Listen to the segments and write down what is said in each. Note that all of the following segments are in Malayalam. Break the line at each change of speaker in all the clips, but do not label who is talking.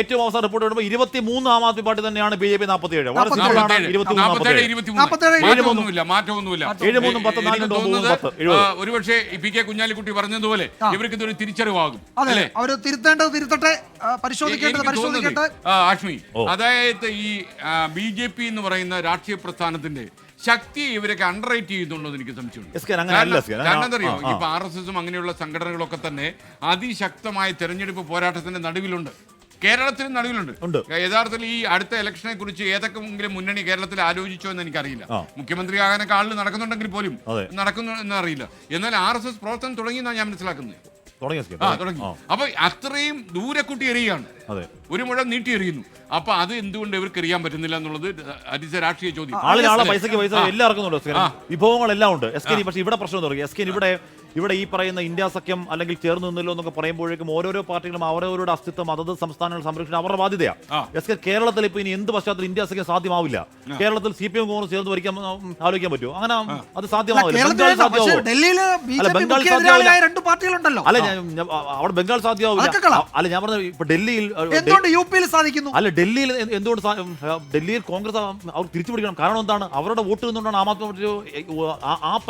ഏറ്റവും അവസാനം റിപ്പോർട്ട് വരുമ്പോൾ 23 ആം ആദ്മി പാർട്ടി തന്നെയാണ് ബി ജെ പി 47.
ഒരുപക്ഷെ പി കെ കുഞ്ഞാലിക്കുട്ടി പറഞ്ഞതുപോലെ ഇവർക്ക് ഇതൊരു തിരിച്ചറിവാകും.
അവര് തിരുത്തേണ്ടത് തിരുത്തട്ടെ, പരിശോധിക്കട്ടെ.
ആഷ്മി, അതായത് ഈ ബി ജെ പി എന്ന് പറയുന്ന രാഷ്ട്രീയ പ്രസ്ഥാനത്തിന്റെ ശക്തി ഇവരൊക്കെ അണ്ടർറേറ്റ് ചെയ്യുന്നുണ്ടോ എന്ന് എനിക്ക് സംശയമുണ്ട്. കാരണം എന്തറിയോ, ഇപ്പൊ RSSും അങ്ങനെയുള്ള സംഘടനകളൊക്കെ തന്നെ അതിശക്തമായ തെരഞ്ഞെടുപ്പ് പോരാട്ടത്തിന്റെ നടുവിലുണ്ട്. കേരളത്തിലും നടുവിലുണ്ട്. യഥാർത്ഥത്തിൽ ഈ അടുത്ത ഇലക്ഷനെ കുറിച്ച് ഏതൊക്കെങ്കിലും മുന്നണി കേരളത്തിൽ ആലോചിച്ചോ എന്ന് എനിക്കറിയില്ല. മുഖ്യമന്ത്രിയാകാനൊക്കെ ആളിൽ നടക്കുന്നുണ്ടെങ്കിൽ പോലും നടക്കുന്നു എന്നറിയില്ല. എന്നാൽ RSS പ്രവർത്തനം തുടങ്ങിയെന്നാണ് ഞാൻ മനസ്സിലാക്കുന്നത്. തുടങ്ങി. അപ്പൊ അത്രയും ദൂരെ കൂട്ടി എറിയുകയാണ്, ഒരു മുഴം നീട്ടി എറിയുന്നു. അപ്പൊ അത് എന്തുകൊണ്ട് ഇവർക്ക് എറിയാൻ പറ്റുന്നില്ല എന്നുള്ളത് രാഷ്ട്രീയ ചോദ്യം.
ആളെ പൈസക്ക് പൈസ എല്ലാം ഇറക്കുന്നുണ്ടോ, വിഭവങ്ങളെല്ലാം ഉണ്ട്. പക്ഷെ ഇവിടെ പ്രശ്നം തുടങ്ങി. ഇവിടെ ഈ പറയുന്ന ഇന്ത്യ സഖ്യം അല്ലെങ്കിൽ ചേർന്ന് നിന്നല്ലോ എന്നൊക്കെ പറയുമ്പോഴേക്കും ഓരോരോ പാർട്ടികളും അവരവരുടെ അസ്തിത്വം അതത് സംസ്ഥാനങ്ങൾ സംരക്ഷിക്കാൻ അവരുടെ ബാധ്യതയാണ്. കേരളത്തിൽ ഇപ്പൊ ഇനി എന്ത് പശ്ചാത്തലത്തിൽ ഇന്ത്യ സഖ്യം സാധ്യമാവില്ല. കേരളത്തിൽ CPM കോൺഗ്രസ് ചേർന്ന് ഭരിക്കാൻ ആലോചിക്കാൻ പറ്റുമോ? അങ്ങനെ അത് സാധ്യമാവില്ല. ബംഗാൾ സാധ്യമാവില്ല. അല്ല, അവിടെ ബംഗാൾ സാധ്യമാവില്ല. അല്ല, ഞാൻ പറഞ്ഞ ഇപ്പൊ ഡൽഹിയിൽ
സാധിക്കുന്നു.
അല്ല, ഡൽഹിയിൽ എന്തുകൊണ്ട് ഡൽഹിയിൽ കോൺഗ്രസ് അവർ തിരിച്ചു പിടിക്കണം? കാരണം എന്താണ്? അവരുടെ വോട്ട് നിന്നുകൊണ്ടാണ് ആം ആദ്മി പാർട്ടി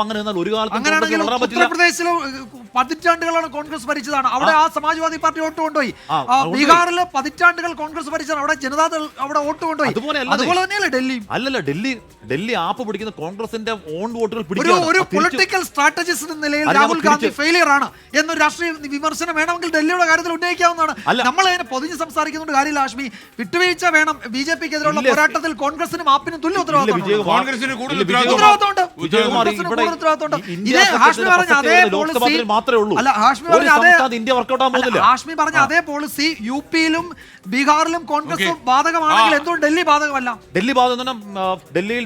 അങ്ങനെ നിന്നാൽ ഒരു കാലത്ത് വളരാൻ പറ്റില്ല.
പതിറ്റാണ്ടുകളാണ് കോൺഗ്രസ് ഭരിച്ചതാണ്. അവിടെ ആ സമാജ്വാദി പാർട്ടി വോട്ട് കൊണ്ടുപോയി. ബീഹാറിൽ പതിറ്റാണ്ടുകൾ കോൺഗ്രസ് ഭരിച്ചതാണ്. അവിടെ ജനതാദൾ അവിടെ വോട്ട് കൊണ്ടുപോയി. അതുപോലെ തന്നെയല്ലേ ഡൽഹി.
അല്ലല്ല, ഡൽഹി ആപ്പ് പിടിക്കുന്ന കോൺഗ്രസിന്റെ ഓൺ വോട്ടുകൾ
ഒരു പൊളിറ്റിക്കൽ സ്ട്രാറ്റജിസ്റ്റ് എന്ന നിലയിൽ രാഹുൽ ഗാന്ധി ഫെയിലിയർ ആണ് എന്നൊരു രാഷ്ട്രീയ വിമർശനം വേണമെങ്കിൽ ഡൽഹിയുടെ കാര്യത്തിൽ ഉന്നയിക്കാവുന്നതാണ്. നമ്മൾ അതിനെ പൊതിഞ്ഞ് സംസാരിക്കുന്നതുകൊണ്ട് കാര്യമില്ല. ആഷ്മി, വിട്ടുവീഴ്ച വേണം. BJPക്ക് എതിരെയുള്ള പോരാട്ടത്തിൽ കോൺഗ്രസിനും ആപ്പിനും തുല്യ ഉത്തരവാദിത്തമുണ്ട്. ഹാഷ്മി പറഞ്ഞ അതേ പോളിസി യുപിയിലും ബീഹാറിലും കോൺഗ്രസ് ബാധകമാണെങ്കിൽ എന്തുകൊണ്ട് ഡൽഹി ബാധകമല്ല?
ഡൽഹിയിൽ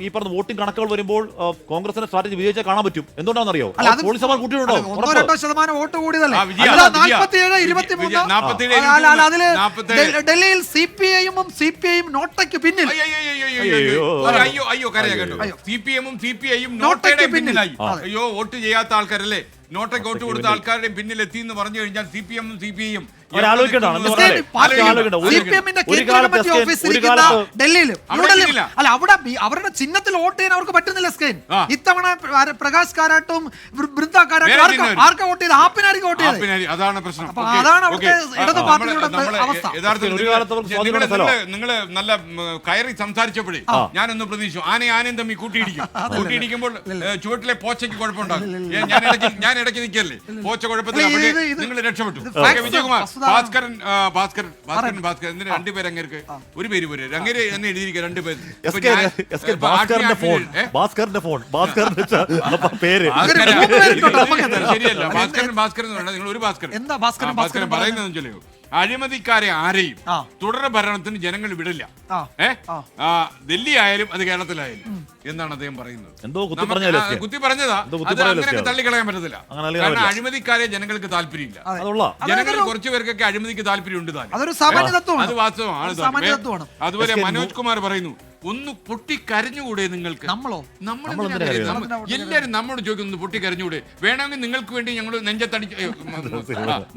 ഈ പറഞ്ഞ വോട്ടിംഗ് കണക്കുകൾ വരുമ്പോൾ കോൺഗ്രസിന്റെ സ്ട്രാറ്റജി വിജയിച്ചാൽ കാണാൻ പറ്റും. എന്തുകൊണ്ടാണെന്നറിയോ?
ശതമാനം വോട്ട് കൂടിയതല്ലേ? ഡൽഹിയിൽ CPIയും നോട്ടയ്ക്ക് പിന്നിൽ.
CPMും CPIയും നോട്ടയുടെ പിന്നിലായി. അയ്യോ, വോട്ട് ചെയ്യാത്ത ആൾക്കാരല്ലേ, നോട്ടയ്ക്ക് വോട്ട് കൊടുത്ത ആൾക്കാരുടെ പിന്നിൽ എത്തി എന്ന് പറഞ്ഞു കഴിഞ്ഞാൽ CPMും CPIയും
അവരുടെ ചിഹ്നത്തിൽ വോട്ട് ചെയ്യാൻ അവർക്ക് പറ്റുന്നില്ല. സ്കെയിൻ ഇത്തവണ പ്രകാശ് കാരാട്ടും വൃന്ദ കാരാട്ടും ആർക്കാ വോട്ട് ചെയ്ത്? ആപ്പിനായിരിക്കും വോട്ട് ചെയ്തത്.
അതാണ് പ്രശ്നം.
അതാണ് അവിടുത്തെ ഇടത് പാർട്ടികളുടെ അവസ്ഥ.
നിങ്ങള് നല്ല കയറി സംസാരിച്ചപ്പോഴേ ഞാനൊന്ന് പ്രതീക്ഷിച്ചു ആനയും തമ്മിൽ കൂട്ടിയിടിക്കുമ്പോൾ ചുവട്ടിലെ പോച്ചയ്ക്ക് കുഴപ്പമുണ്ടാകും. ഞാൻ ഇടയ്ക്ക് നിൽക്കല്ലേ, പോച്ച കുഴപ്പത്തില്ല. നിങ്ങൾ രക്ഷപ്പെട്ടു. വിജയകുമാർ, ഭാസ്കരൻ എന്തിനാ രണ്ടുപേര് അങ്ങേർക്ക് ഒരു പേര് പോരെ? അങ്ങേര് തന്നെ എഴുതിയിരിക്കുക രണ്ടുപേര്. ശരിയല്ല, ഭാസ്കരൻ എന്ന് പറഞ്ഞാൽ നിങ്ങൾ ഒരു ഭാസ്കരൻ പറയുന്നതെന്ന് ചൊല്ലിയോ, അഴിമതിക്കാരെ ആരെയും തുടർ ഭരണത്തിന് ജനങ്ങൾ വിടില്ല. ഡൽഹി ആയാലും അത് കേരളത്തിലായാലും എന്നാണ് അദ്ദേഹം പറയുന്നത്. കുത്തി പറഞ്ഞതാ, അത് അങ്ങനെ തള്ളിക്കളയാൻ പറ്റത്തില്ല. കാരണം അഴിമതിക്കാരെ ജനങ്ങൾക്ക് താല്പര്യമില്ല. ജനങ്ങൾ കുറച്ചു പേർക്കൊക്കെ അഴിമതിക്ക് താല്പര്യം ഉണ്ട്. അത് വാസ്തവമാണ്. അതുപോലെ മനോജ് കുമാർ പറയുന്നു, ഒന്ന് പൊട്ടിക്കരഞ്ഞുകൂടെ നിങ്ങൾക്ക്? എല്ലാരും നമ്മോട് ചോദിക്കുന്നു, പൊട്ടിക്കരഞ്ഞുകൂടെ? വേണമെങ്കിൽ നിങ്ങൾക്ക് വേണ്ടി ഞങ്ങൾ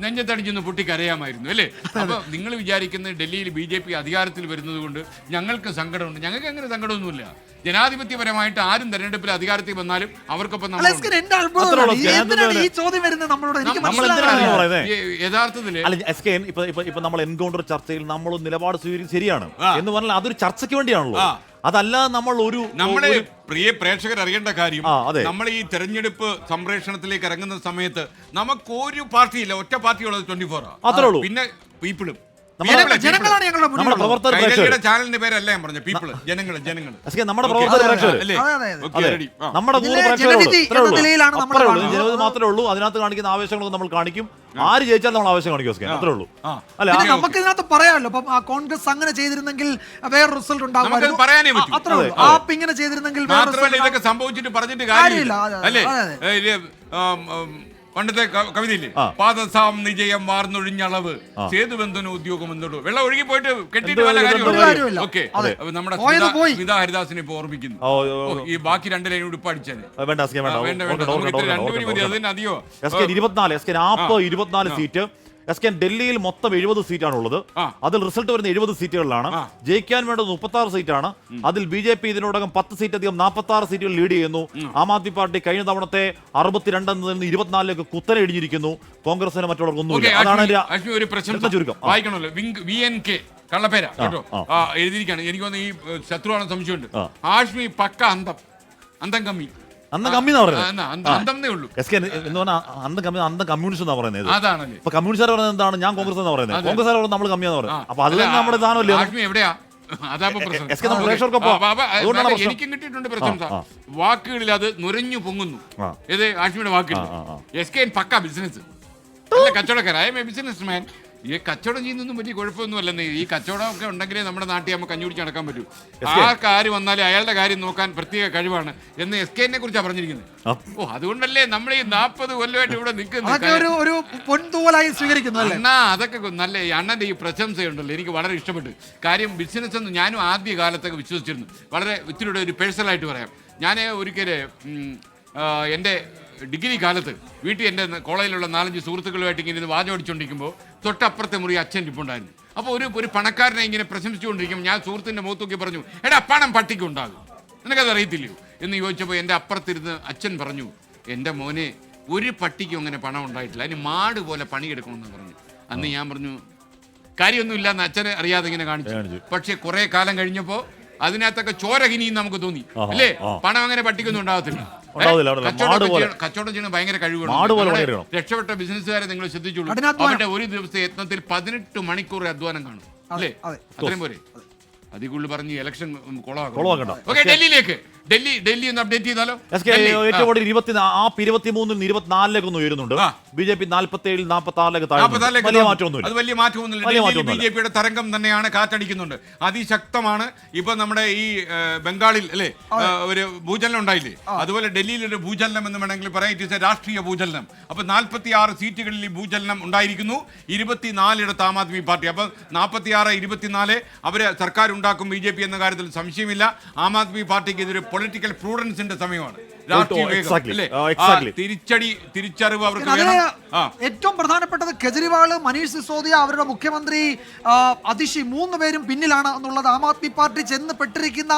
നെഞ്ചത്തടിച്ചൊന്ന് പൊട്ടിക്കരയാമായിരുന്നു അല്ലേ? അപ്പൊ നിങ്ങൾ വിചാരിക്കുന്നത് ഡൽഹിയിൽ BJP അധികാരത്തിൽ വരുന്നത് കൊണ്ട് ഞങ്ങൾക്ക് സങ്കടമുണ്ട്. ഞങ്ങൾക്ക് അങ്ങനെ സങ്കടമൊന്നുമില്ല. ജനാധിപത്യപരമായിട്ട് ആരും തെരഞ്ഞെടുപ്പിൽ അധികാരത്തിൽ വന്നാലും അവർക്കൊപ്പം യഥാർത്ഥത്തില്
ഇപ്പൊ നമ്മൾ എൻകൗണ്ടർ ചർച്ചയിൽ നമ്മൾ നിലപാട് സ്വീകരിക്കുന്നത് ശരിയാണ് എന്ന് പറഞ്ഞാൽ അതൊരു ചർച്ചയ്ക്ക് വേണ്ടിയാണല്ലോ. അതല്ലാതെ നമ്മുടെ
പ്രിയ പ്രേക്ഷകർ അറിയേണ്ട കാര്യം, നമ്മൾ ഈ തെരഞ്ഞെടുപ്പ് സംപ്രേഷണത്തിലേക്ക് ഇറങ്ങുന്ന സമയത്ത് നമുക്കൊരു പാർട്ടിയില്ല, ഒറ്റ പാർട്ടിയുള്ളത് 24. പിന്നെ പീപ്പിളും ചാനലിന്റെ പേരല്ല ഞാൻ പറഞ്ഞു, പീപ്പിൾ, ജനങ്ങൾ.
നമ്മുടെ മാത്രമേ ഉള്ളൂ. അതിനകത്ത് കാണിക്കുന്ന ആവേശങ്ങളൊക്കെ നമ്മൾ കാണിക്കും. ആര് ജയിച്ചാൽ നമ്മൾ ആവേശം കാണിക്കും. അത്രേ ഉള്ളൂ.
അല്ല, നമുക്ക് ഇതിനകത്ത് പറയാമല്ലോ, കോൺഗ്രസ് അങ്ങനെ ചെയ്തിരുന്നെങ്കിൽ വേറെ റിസൾട്ട് ഉണ്ടാകും.
പറയാനേ പറ്റും.
ആപ്പ് ഇങ്ങനെ ചെയ്തിരുന്നെങ്കിൽ
ഇതൊക്കെ സംഭവിച്ചിട്ട് പറഞ്ഞിട്ട് കാര്യമില്ല അല്ലേ? പണ്ടത്തെ കവിതയില്ലേ, പാദസാം നിജയം വാർന്നൊഴിഞ്ഞളവ് സേതുബന്ധന ഉദ്യോഗം എന്തോ വെള്ളം ഒഴുകി പോയിട്ട് കെട്ടിയിട്ട് വല്ല കാര്യമില്ല. ഓക്കെ, നമ്മുടെ സ്മിത ഹരിദാസിനെ ഇപ്പൊ ഓർമ്മിക്കുന്നു. ഈ ബാക്കി 2 ലൈൻ ഉടുപ്പ് അടിച്ചാൽ
വേണ്ട. 24 സീറ്റ് എസ് ഡൽഹിയിൽ മൊത്തം 70 സീറ്റാണ് ഉള്ളത്. അതിൽ റിസൾട്ട് വരുന്ന 70 സീറ്റുകളിലാണ്. ജയിക്കാൻ വേണ്ടത് 36 സീറ്റാണ്. അതിൽ BJP ഇതിനോടകം 10 സീറ്റ് അധികം 46 സീറ്റുകൾ ലീഡ് ചെയ്യുന്നു. ആം ആദ്മി പാർട്ടി കഴിഞ്ഞ തവണത്തെ 62 നിന്ന് 24ലേക്ക് കുത്തനെ ഇടിഞ്ഞിരിക്കുന്നു. കോൺഗ്രസിന് മറ്റുള്ളവർക്ക് ഒന്നുമില്ല. അതാണ്
ഒരു പ്രശ്നം ചുരുക്കം വായിക്കണമല്ലോ. VNK കള്ളപ്പേരാ കേട്ടോ എഴുതിയിരിക്കുകയാണ്. എനിക്കൊന്ന് ഈ ശത്രുവാണെന്ന് സംശയമുണ്ട്. ആഷ്മി പക്ക അന്തം കമ്മി
കമ്മ്യൂണിസ്റ്റ് എന്നാ പറയുന്നത്. ഇപ്പൊ കമ്മ്യൂണിസ്റ്റ് പറയുന്നത് എന്താണ്? ഞാൻ കോൺഗ്രസ് എന്നാ പറയുന്നത്. കോൺഗ്രസ് നമ്മൾ കമ്മിയാന്ന് പറയുന്നത്. അപ്പൊ അത് നമ്മുടെ സാധനമല്ലേ.
എവിടെയാ എനിക്കും കിട്ടിയിട്ടുണ്ട് പ്രശംസ. വാക്കുകളിൽ അത് നുരഞ്ഞു പൊങ്ങുന്നു. ഏത് ആഷ്മിയുടെ വാക്കുകൾ. SK പക്ക ബിസിനസ് നല്ല കച്ചവടക്കാരായ ബിസിനസ് മാൻ. ഈ കച്ചവടം ചെയ്യുന്നൊന്നും വലിയ കുഴപ്പമൊന്നും അല്ലെന്ന്. ഈ കച്ചവടം ഒക്കെ ഉണ്ടെങ്കിലേ നമ്മുടെ നാട്ടിൽ നമുക്ക് കഞ്ഞുപിടിച്ച് നടക്കാൻ പറ്റൂ. ആ കാര്യം വന്നാലേ അയാളുടെ കാര്യം നോക്കാൻ പ്രത്യേക കഴിവാണ് എന്ന് SK കുറിച്ചാണ് പറഞ്ഞിരിക്കുന്നത്. അതുകൊണ്ടല്ലേ നമ്മൾ ഈ 40 കൊല്ലമായിട്ട് ഇവിടെ നിൽക്കുന്നത്. അതൊക്കെ നല്ല അണ്ണന്റെ ഈ പ്രശംസയുണ്ടല്ലോ എനിക്ക് വളരെ ഇഷ്ടപ്പെട്ടു. കാര്യം ബിസിനസ് എന്ന് ഞാനും ആദ്യ കാലത്തൊക്കെ വിശ്വസിച്ചിരുന്നു. വളരെ ഇത്തിരിയുടെ ഒരു പേഴ്സണലായിട്ട് പറയാം. ഞാൻ ഒരിക്കലും എൻ്റെ ഡിഗ്രി കാലത്ത് വീട്ടിൽ എൻ്റെ കോളേജിലുള്ള 4-5 സുഹൃത്തുക്കളുമായിട്ട് ഇങ്ങനെ ഇത് വാചോടിച്ചുകൊണ്ടിരിക്കുമ്പോൾ തൊട്ടപ്പുറത്തെ മുറി അച്ഛൻ ഇരിപ്പുണ്ടായിരുന്നു. അപ്പോൾ ഒരു പണക്കാരനെ ഇങ്ങനെ പ്രശംസിച്ചുകൊണ്ടിരിക്കും. ഞാൻ സുഹൃത്തിൻ്റെ മുഖത്തൊക്കെ പറഞ്ഞു, എടാ പണം പട്ടിക്കുണ്ടാകും, നിനക്കത് അറിയത്തില്ലയോ എന്ന് ചോദിച്ചപ്പോൾ എൻ്റെ അപ്പുറത്തിരുന്ന് അച്ഛൻ പറഞ്ഞു, എൻ്റെ മോനെ ഒരു പട്ടിക്കും അങ്ങനെ പണം ഉണ്ടായിട്ടില്ല, അതിന് മാട് പോലെ പണിയെടുക്കണമെന്ന് പറഞ്ഞു. അന്ന് ഞാൻ പറഞ്ഞു കാര്യമൊന്നുമില്ല എന്ന് അച്ഛനെ അറിയാതെ ഇങ്ങനെ കാണിച്ചു. പക്ഷേ കുറെ കാലം കഴിഞ്ഞപ്പോൾ അതിനകത്തൊക്കെ ചോരഹിനിയും നമുക്ക് തോന്നി അല്ലേ. പണം അങ്ങനെ പട്ടിക്കൊന്നും ഉണ്ടാകത്തില്ല. കച്ചവടം ചെയ്യണം ഭയങ്കര കഴിവുകൾ. രക്ഷപ്പെട്ട ബിസിനസ്സുകാരെ നിങ്ങൾ ശ്രദ്ധിച്ചോളൂ. അവരുടെ ഒരു ദിവസത്തെ യത്നത്തിൽ 18 മണിക്കൂർ അധ്വാനം കാണും അല്ലേ. അത്രയും പോരെ. അതിൽ കൂടുതൽ പറഞ്ഞ് ഇലക്ഷൻ കൊളവാക്കണം. ഓക്കെ, ഡൽഹിയിലേക്ക്. ഡൽഹി ഒന്ന് അപ്ഡേറ്റ് ചെയ്താലോ.
ഏറ്റവും കൂടുതൽ 23 24 ഒന്ന് ഉയരുന്നുണ്ട്. BJP 47 46 വലിയ മാറ്റമൊന്നുമില്ല.
അത് വലിയ മാറ്റമൊന്നുമില്ല. BJPയുടെ തരംഗം തന്നെയാണ്, കാറ്റടിക്കുന്നുണ്ട്, അതിശക്തമാണ്. ഇപ്പൊ നമ്മുടെ ഈ ബംഗാളിൽ അല്ലെ ഒരു ഭൂചലനം ഉണ്ടായില്ലേ, അതുപോലെ ഡൽഹിയിൽ ഒരു ഭൂചലനം എന്ന് വേണമെങ്കിൽ പറയാം. ഇറ്റ് ഇസ് എ രാഷ്ട്രീയ ഭൂചലനം. അപ്പൊ 46 സീറ്റുകളിൽ ഈ ഭൂചലനം ഉണ്ടായിരിക്കുന്നു. 24 ആം ആദ്മി പാർട്ടി. അപ്പൊ 46 24 അവര് സർക്കാർ ഉണ്ടാക്കും BJP എന്ന കാര്യത്തിൽ സംശയമില്ല. ആം ആദ്മി പാർട്ടിക്ക് ഇതൊരു പൊളിറ്റിക്കൽ പ്രൂഡൻസിന്റെ സമയമാണ്. തിരിച്ചറിവ് അവർക്ക് വേണം.
ഏറ്റവും പ്രധാനപ്പെട്ടത് കേജ്രിവാൾ, മനീഷ് സിസോദിയ, അവരുടെ മുഖ്യമന്ത്രി അതിഷി 3 പേരും പിന്നിലാണ് എന്നുള്ളത് ആം ആദ്മി പാർട്ടി ചെന്ന് പെട്ടിരിക്കുന്ന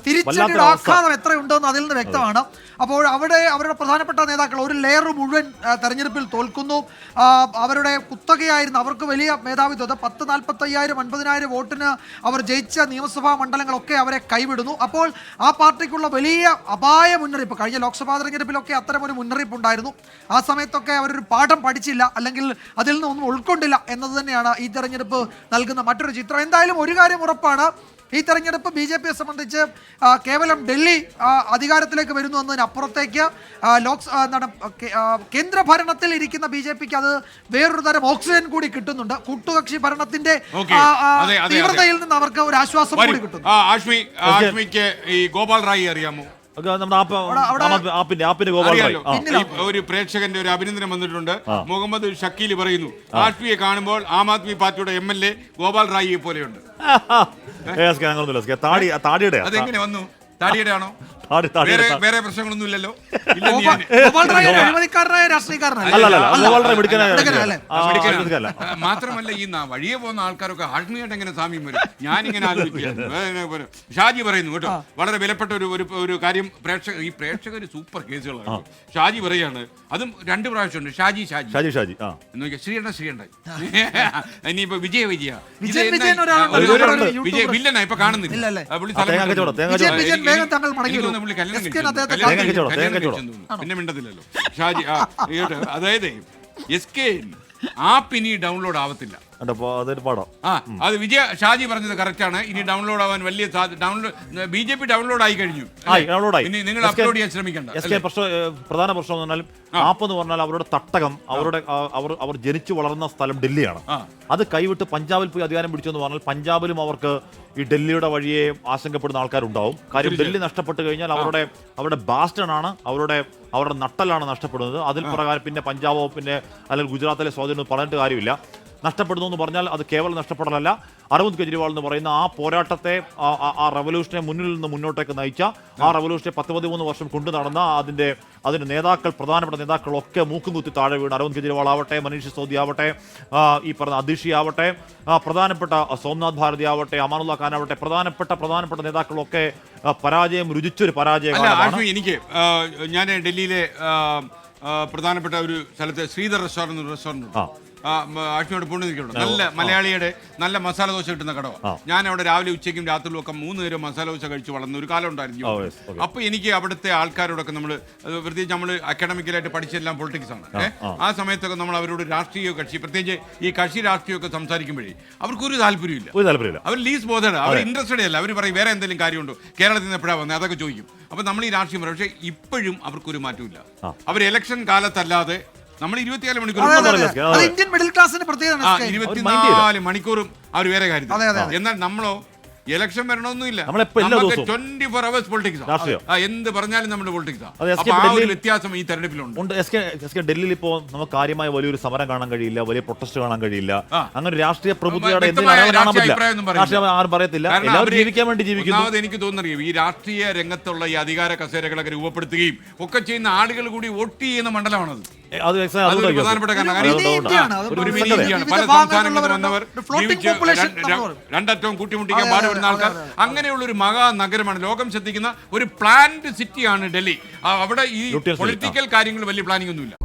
തിരിച്ചടിയുടെ ആഘാതം എത്രയുണ്ടെന്ന് അതിൽ നിന്ന് വ്യക്തമാണ്. അപ്പോൾ അവരുടെ പ്രധാനപ്പെട്ട നേതാക്കൾ ഒരു ലെയർ മുഴുവൻ തെരഞ്ഞെടുപ്പിൽ തോൽക്കുന്നു. അവരുടെ കുത്തകയായിരുന്നു, അവർക്ക് വലിയ മേധാവിത്വം 10 45,000 50,000 വോട്ടിന് അവർ ജയിച്ച നിയമസഭാ മണ്ഡലങ്ങളൊക്കെ അവരെ കൈവിടുന്നു. അപ്പോൾ ആ പാർട്ടിക്കുള്ള വലിയ മുന്നറിയിപ്പ്, കഴിഞ്ഞ ലോക്സഭാ തെരഞ്ഞെടുപ്പിലൊക്കെ അത്തരം ഒരു മുന്നറിയിപ്പ് ഉണ്ടായിരുന്നു. ആ സമയത്തൊക്കെ അവരൊരു പാഠം പഠിച്ചില്ല, അല്ലെങ്കിൽ അതിൽ നിന്നൊന്നും ഉൾക്കൊണ്ടില്ല എന്നത് തന്നെയാണ് ഈ തെരഞ്ഞെടുപ്പ് നൽകുന്ന മറ്റൊരു ചിത്രം. എന്തായാലും ഒരു കാര്യം ഉറപ്പാണ്, ഈ തെരഞ്ഞെടുപ്പ് BJPയെ സംബന്ധിച്ച് കേവലം ഡൽഹി അധികാരത്തിലേക്ക് വരുന്നു എന്നതിനപ്പുറത്തേക്ക് കേന്ദ്ര ഭരണത്തിൽ ഇരിക്കുന്ന BJPക്ക് അത് വേറൊരു തരം ഓക്സിജൻ കൂടി കിട്ടുന്നുണ്ട്. കൂട്ടുകക്ഷി ഭരണത്തിന്റെ തീവ്രതയിൽ നിന്ന് അവർക്ക് ഒരു ആശ്വാസം കൂടി കിട്ടുന്നു.
ആഷ്മിക്ക് ഈ ഗോപാൽ റായി അറിയാമോ? ഒരു പ്രേക്ഷകന്റെ ഒരു അഭിനന്ദനം വന്നിട്ടുണ്ട്. മുഹമ്മദ് ഷക്കീൽ പറയുന്നു, ആഷ്മിയെ കാണുമ്പോൾ ആം ആദ്മി പാർട്ടിയുടെ MLA ഗോപാൽ റായിയെ പോലെയുണ്ട്. അതെങ്ങനെ വന്നു? താടിയുടെ ആണോ? വേറെ പ്രശ്നങ്ങളൊന്നും ഇല്ലല്ലോ. മാത്രമല്ല ഈ വഴിയെ പോകുന്ന ആൾക്കാരൊക്കെ ആത്മീയമായിട്ട് എങ്ങനെ സാമ്യം വരും? ഞാനിങ്ങനെ ആലോചിക്കുക. ഷാജി പറയുന്നു കേട്ടോ, വളരെ വിലപ്പെട്ട ഒരു കാര്യം. ഈ പ്രേക്ഷകർ സൂപ്പർ കേസുകളാണ്. ഷാജി പറയാണ്, അതും 2 പ്രാവശ്യമുണ്ട്. ഷാജി ശ്രീയണ്ണ ഇനിയിപ്പോ വിജയ വില്ലനാ ഇപ്പൊ കാണുന്നില്ല. പിന്നെ മിണ്ടത്തില്ലല്ലോ ഷാജി. അതായത് SK ആപ്പ് ഇനി ഡൗൺലോഡ് ആവത്തില്ല. അത് ഷാജി പറഞ്ഞത് കറക്റ്റ് ആണ്. ഇനി ഡൗൺലോഡ് ആവാൻ വലിയ BJP ഡൗൺലോഡ് ആയി കഴിഞ്ഞു. ഇനി നിങ്ങൾ അപ്ലോഡ് ചെയ്യാൻ ശ്രമിക്കണ്ട.
പ്രധാന പ്രശ്നം എന്ന് പറഞ്ഞാൽ ആപ്പ് എന്ന് പറഞ്ഞാൽ അവരുടെ തട്ടകം, അവർ ജനിച്ചു വളർന്ന സ്ഥലം ഡൽഹിയാണ്. അത് കൈവിട്ട് പഞ്ചാബിൽ പോയി അധികാരം പിടിച്ചെന്ന് പറഞ്ഞാൽ പഞ്ചാബിലും അവർക്ക് ഈ ഡൽഹിയുടെ വഴിയെ ആശങ്കപ്പെടുന്ന ആൾക്കാരുണ്ടാവും. കാര്യം ഡൽഹി നഷ്ടപ്പെട്ട് കഴിഞ്ഞാൽ അവരുടെ ബാസ്റ്റൺ ആണ്, അവരുടെ നട്ടലാണ് നഷ്ടപ്പെടുന്നത്. അതിൽ പ്രകാരം പിന്നെ പഞ്ചാബോ പിന്നെ അല്ലെങ്കിൽ ഗുജറാത്തിലെ സ്വാധീനം പറഞ്ഞിട്ട് കാര്യമില്ല. നഷ്ടപ്പെടുന്നു എന്ന് പറഞ്ഞാൽ അത് കേവലം നഷ്ടപ്പെടലല്ല. അരവിന്ദ് കെജ്രിവാൾ എന്ന് പറയുന്ന ആ പോരാട്ടത്തെ, ആ റവല്യൂഷനെ മുന്നിൽ നിന്ന് മുന്നോട്ടേക്ക് നയിച്ച, ആ റവല്യൂഷനെ 10-13 വർഷം കൊണ്ടു നടന്ന അതിന്റെ നേതാക്കൾ, പ്രധാനപ്പെട്ട നേതാക്കളൊക്കെ മൂക്കും കുത്തി താഴെ വീണ്. അരവിന്ദ് കെജ്രിവാൾ ആവട്ടെ, മനീഷ് സിസോദിയ ആവട്ടെ, ഈ പറഞ്ഞ അതിഷി ആവട്ടെ, പ്രധാനപ്പെട്ട സോംനാഥ് ഭാരതി ആവട്ടെ, അമാനുല്ല ഖാൻ ആവട്ടെ, പ്രധാനപ്പെട്ട നേതാക്കളൊക്കെ പരാജയം രുചിച്ചൊരു പരാജയമാണ്.
എനിക്ക് ഞാൻ ഡൽഹിയിലെ പ്രധാനപ്പെട്ട ഒരു സ്ഥലത്ത് ശ്രീധർ റെസ്റ്റോറന്റ് ആഷ്മിയോട് പൂണ്ടി നിൽക്കുന്നുണ്ട്. നല്ല മലയാളിയുടെ നല്ല മസാല ദോശ കിട്ടുന്ന കടവ. ഞാൻ അവിടെ രാവിലെ ഉച്ചയ്ക്കും രാത്രിയിലും ഒക്കെ 3 നേരം മസാല ദോശ കഴിച്ച് വളർന്ന ഒരു കാലം ഉണ്ടായിരുന്നു. അപ്പൊ എനിക്ക് അവിടുത്തെ ആൾക്കാരോടൊക്കെ നമ്മൾ, പ്രത്യേകിച്ച് നമ്മൾ അക്കാഡമിക്കലായിട്ട് പഠിച്ചെല്ലാം പൊളിറ്റിക്സ് ആണ്. ആ സമയത്തൊക്കെ നമ്മൾ അവരോട് രാഷ്ട്രീയ കക്ഷി, പ്രത്യേകിച്ച് ഈ കക്ഷി രാഷ്ട്രീയമൊക്കെ സംസാരിക്കുമ്പോഴേ അവർക്കൊരു താല്പര്യമില്ല. അവർ ലീസ് ബോധമാണ്, അവർ ഇൻട്രസ്റ്റഡ് അല്ല. അവർ പറയും വേറെ എന്തെങ്കിലും കാര്യമുണ്ടോ, കേരളത്തിൽ നിന്ന് എപ്പോഴാണ് വന്നത്, അതൊക്കെ ചോദിക്കും. അപ്പൊ നമ്മൾ ഈ രാഷ്ട്രീയം പറയും. പക്ഷേ ഇപ്പോഴും അവർക്കൊരു മാറ്റമില്ല. അവർ ഇലക്ഷൻ കാലത്തല്ലാതെ നമ്മൾ 24 മണിക്കൂർ,
ഇന്ത്യൻ മിഡിൽ ക്ലാസിന്റെ പ്രത്യേകത
24 മണിക്കൂറും അവർ വേറെ കാര്യം. എന്നാൽ നമ്മളോ ഇലക്ഷൻ വരണമെന്നില്ല, 24 hours പൊളിറ്റിക്സ്. എന്ത് പറഞ്ഞാലും നമ്മുടെ പൊളിറ്റിക്സ്. ആ ഒരു വ്യത്യാസം ഈ തെരഞ്ഞെടുപ്പിലുണ്ട്.
ഡൽഹിയിൽ ഇപ്പോൾ നമുക്ക് കാര്യമായ വലിയൊരു സമരം കാണാൻ കഴിയില്ല, വലിയ പ്രൊട്ടസ്റ്റ് കാണാൻ കഴിയില്ല. അങ്ങനെ രാഷ്ട്രീയ പ്രബുദ്ധയുടെ ആരും പറയത്തില്ല. എല്ലാവരും ജീവിക്കാൻ വേണ്ടി ജീവിക്കുന്നു.
എനിക്ക് തോന്നുന്നറിയോ, ഈ രാഷ്ട്രീയ രംഗത്തുള്ള ഈ അധികാര കസേരകളൊക്കെ രൂപപ്പെടുത്തുകയും ഒക്കെ ചെയ്യുന്ന ആളുകൾ കൂടി വോട്ട് ചെയ്യുന്ന മണ്ഡലമാണത്. പ്രധാനപ്പെട്ട പല സംസ്ഥാനങ്ങളിൽ വന്നവർ രണ്ടറ്റവും കൂട്ടിമുട്ടിക്കാൻ പാടുപെടുന്ന ആൾക്കാർ. അങ്ങനെയുള്ള ഒരു മഹാനഗരമാണ്, ലോകം ശ്രദ്ധിക്കുന്ന ഒരു പ്ലാൻഡ് സിറ്റിയാണ് ഡൽഹി. അവിടെ ഈ പൊളിറ്റിക്കൽ കാര്യങ്ങൾ വലിയ പ്ലാനിംഗ് ഒന്നുമില്ല.